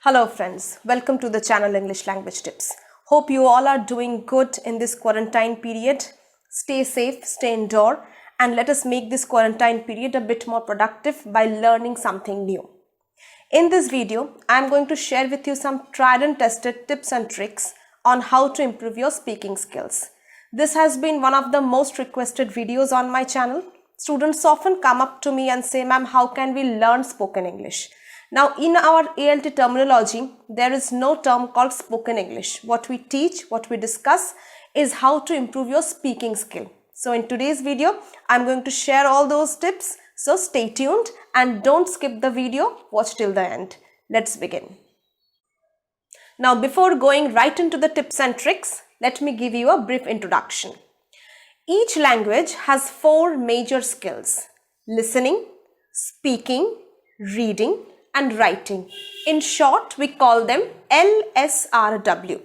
Hello friends, welcome to the channel English Language Tips. Hope you all are doing good in this quarantine period. Stay safe, stay indoor, and let us make this quarantine period a bit more productive by learning something new. In this video, I am going to share with you some tried and tested tips and tricks on how to improve your speaking skills. This has been one of the most requested videos on my channel. Students often come up to me and say, "Ma'am, how can we learn spoken English?" Now, in our ALT terminology, there is no term called spoken English. What we teach, what we discuss is how to improve your speaking skill. So in today's video, I'm going to share all those tips. So stay tuned and don't skip the video. Watch till the end. Let's begin. Now, before going right into the tips and tricks, let me give you a brief introduction. Each language has 4 major skills: listening, speaking, reading, and writing. In short, we call them LSRW.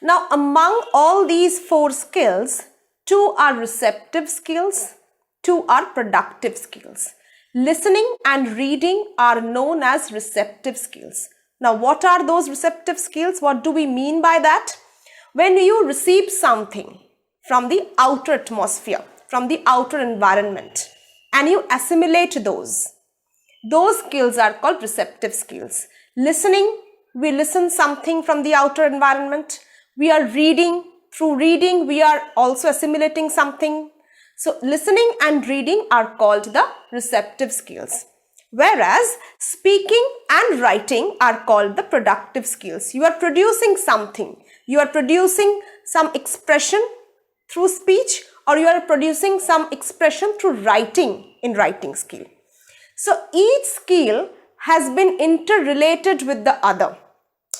Now, among all these 4 skills, 2 are receptive skills, 2 are productive skills. Listening and reading are known as receptive skills. Now, what are those receptive skills? What do we mean by that? When you receive something from the outer atmosphere, from the outer environment, and you assimilate those skills are called receptive skills. Listening, we listen something from the outer environment. We are reading. Through reading, we are also assimilating something. So listening and reading are called the receptive skills. Whereas speaking and writing are called the productive skills. You are producing something. You are producing some expression through speech, or you are producing some expression through writing in writing skill. So each skill has been interrelated with the other.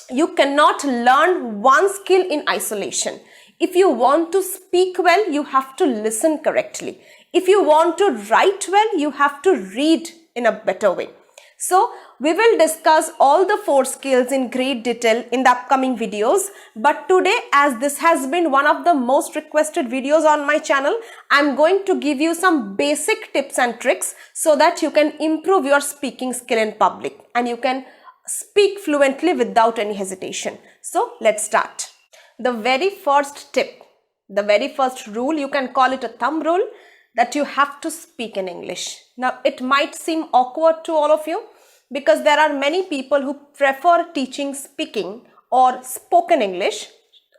You cannot learn one skill in isolation. If you want to speak well, you have to listen correctly. If you want to write well, you have to read in a better way. So we will discuss all the 4 skills in great detail in the upcoming videos. But today, as this has been one of the most requested videos on my channel, I'm going to give you some basic tips and tricks so that you can improve your speaking skill in public and you can speak fluently without any hesitation. So let's start. The very first tip, the very first rule, you can call it a thumb rule, that you have to speak in English. Now, it might seem awkward to all of you because there are many people who prefer teaching speaking or spoken English,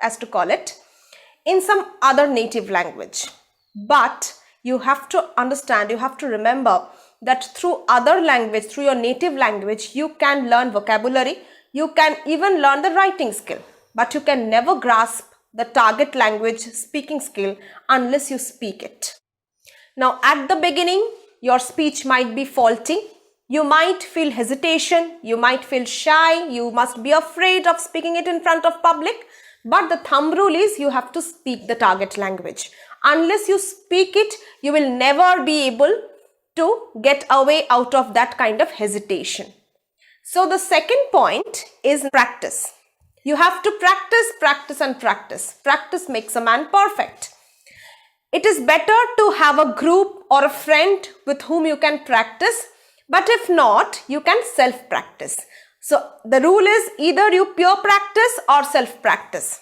as to call it, in some other native language. But you have to understand, you have to remember that through other language, through your native language, you can learn vocabulary, you can even learn the writing skill, but you can never grasp the target language speaking skill unless you speak it. Now, at the beginning, your speech might be faulty. You might feel hesitation. You might feel shy. You must be afraid of speaking it in front of public. But the thumb rule is you have to speak the target language. Unless you speak it, you will never be able to get away out of that kind of hesitation. So the second point is practice. You have to practice, practice, and practice. Practice makes a man perfect. It is better to have a group or a friend with whom you can practice, but if not, you can self-practice. So the rule is either you pure practice or self-practice.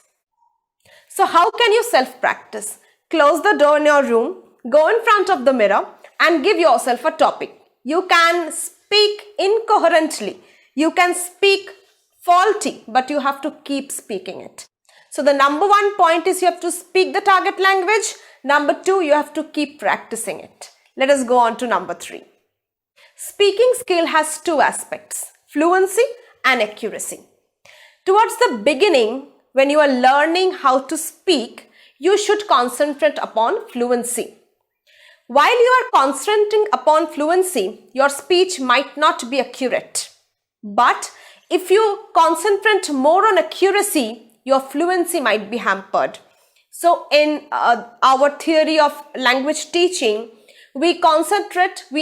So how can you self-practice? Close the door in your room, go in front of the mirror and give yourself a topic. You can speak incoherently, you can speak faulty, but you have to keep speaking it. So the number 1 point is you have to speak the target language. Number 2, you have to keep practicing it. Let us go on to number 3. Speaking skill has 2 aspects: fluency and accuracy. Towards the beginning, when you are learning how to speak, you should concentrate upon fluency. While you are concentrating upon fluency, your speech might not be accurate. But if you concentrate more on accuracy, your fluency might be hampered. So in our theory of language teaching, we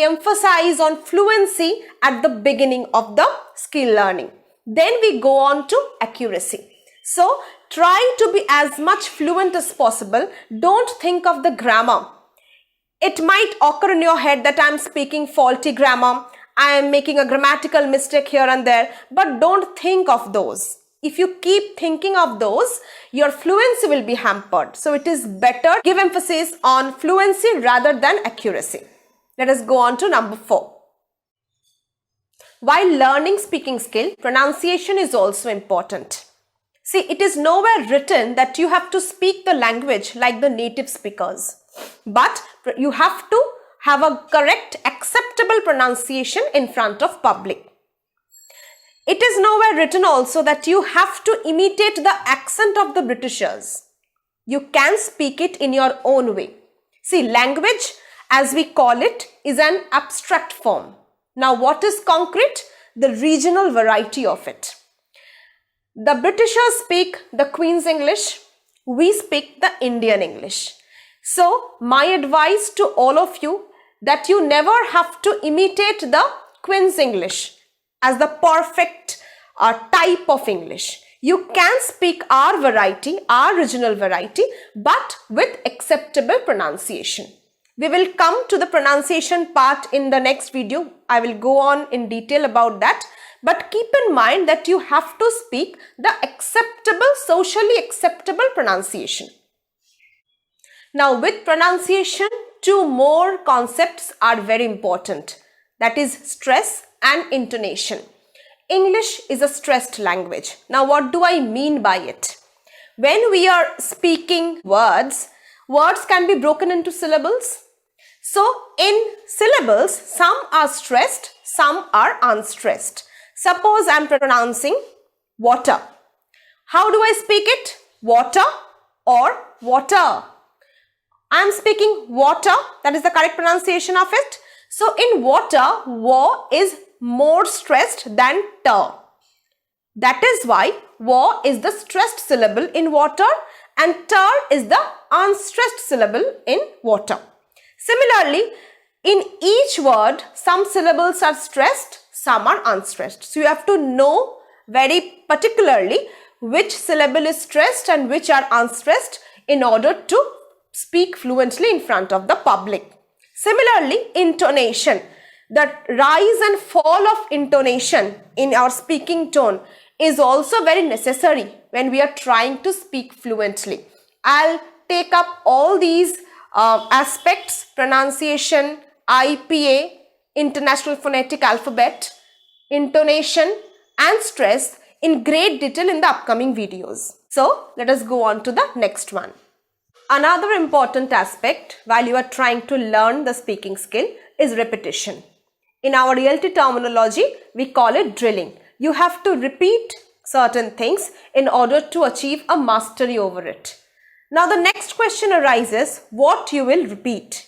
emphasize on fluency at the beginning of the skill learning. Then we go on to accuracy. So try to be as much fluent as possible. Don't think of the grammar. It might occur in your head that I'm speaking faulty grammar, I am making a grammatical mistake here and there, but don't think of those. If you keep thinking of those, your fluency will be hampered. So it is better give emphasis on fluency rather than accuracy. Let us go on to number 4. While learning speaking skill, pronunciation is also important. See, it is nowhere written that you have to speak the language like the native speakers, but you have to have a correct, acceptable pronunciation in front of public. It is nowhere written also that you have to imitate the accent of the Britishers. You can speak it in your own way. See, language, as we call it, is an abstract form. Now, what is concrete? The regional variety of it. The Britishers speak the Queen's English. We speak the Indian English. So, my advice to all of you that you never have to imitate the Queen's English as the perfect type of English. You can speak our variety, our regional variety, but with acceptable pronunciation. We will come to the pronunciation part in the next video. I will go on in detail about that. But keep in mind that you have to speak the acceptable, socially acceptable pronunciation. Now, with pronunciation, 2 more concepts are very important. That is stress and intonation. English is a stressed language. Now, what do I mean by it? When we are speaking words can be broken into syllables. So, in syllables, some are stressed, some are unstressed. Suppose I am pronouncing water. How do I speak it? Water or water? I am speaking water, that is the correct pronunciation of it. So, in water, wa is more stressed than ta. That is why wa is the stressed syllable in water and ta is the unstressed syllable in water. Similarly, in each word, some syllables are stressed, some are unstressed. So, you have to know very particularly which syllable is stressed and which are unstressed in order to speak fluently in front of the public. Similarly, intonation. The rise and fall of intonation in our speaking tone is also very necessary when we are trying to speak fluently. I'll take up all these aspects, pronunciation, IPA, International Phonetic Alphabet, intonation and stress in great detail in the upcoming videos. So, let us go on to the next one. Another important aspect while you are trying to learn the speaking skill is repetition. In our ELT terminology, we call it drilling. You have to repeat certain things in order to achieve a mastery over it. Now, the next question arises, what you will repeat.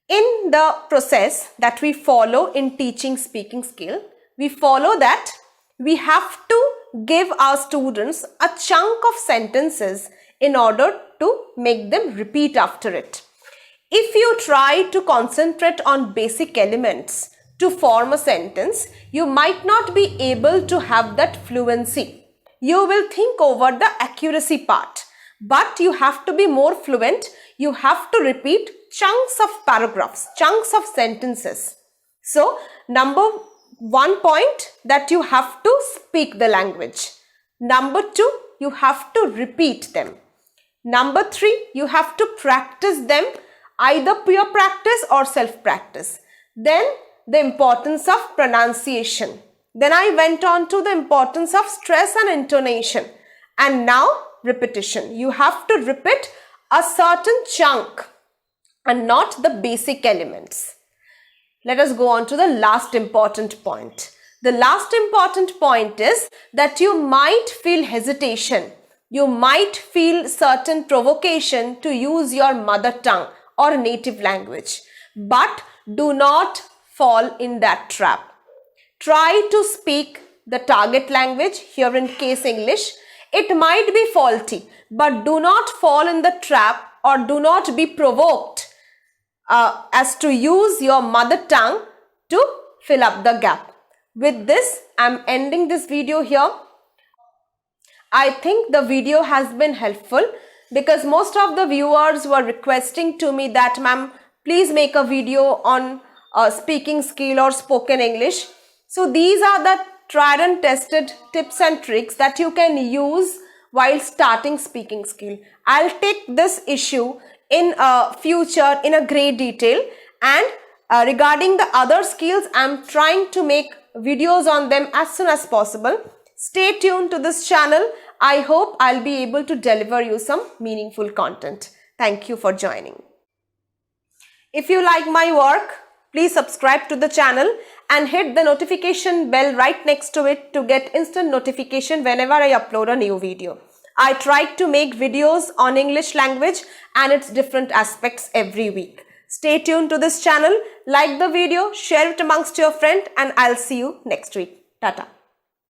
In the process that we follow in teaching speaking skill, we follow that we have to give our students a chunk of sentences in order to make them repeat after it. If you try to concentrate on basic elements to form a sentence, you might not be able to have that fluency. You will think over the accuracy part, but you have to be more fluent. You have to repeat chunks of paragraphs, chunks of sentences. So, number 1 point that you have to speak the language. Number 2, you have to repeat them. Number 3, you have to practice them, either pure practice or self-practice. Then the importance of pronunciation. Then I went on to the importance of stress and intonation. And now repetition. You have to repeat a certain chunk and not the basic elements. Let us go on to the last important point. The last important point is that you might feel hesitation. You might feel certain provocation to use your mother tongue or native language. But do not fall in that trap. Try to speak the target language, here in case English. It might be faulty, but do not fall in the trap or do not be provoked as to use your mother tongue to fill up the gap. With this, I am ending this video here. I think the video has been helpful because most of the viewers were requesting to me that, ma'am, please make a video on speaking skill or spoken English. So these are the tried and tested tips and tricks that you can use while starting speaking skill. I'll take this issue in future in a great detail, and regarding the other skills, I'm trying to make videos on them as soon as possible. Stay tuned to this channel. I hope I'll be able to deliver you some meaningful content. Thank you for joining. If you like my work, please subscribe to the channel and hit the notification bell right next to it to get instant notification whenever I upload a new video. I try to make videos on English language and its different aspects every week. Stay tuned to this channel, like the video, share it amongst your friends, and I'll see you next week. Tata.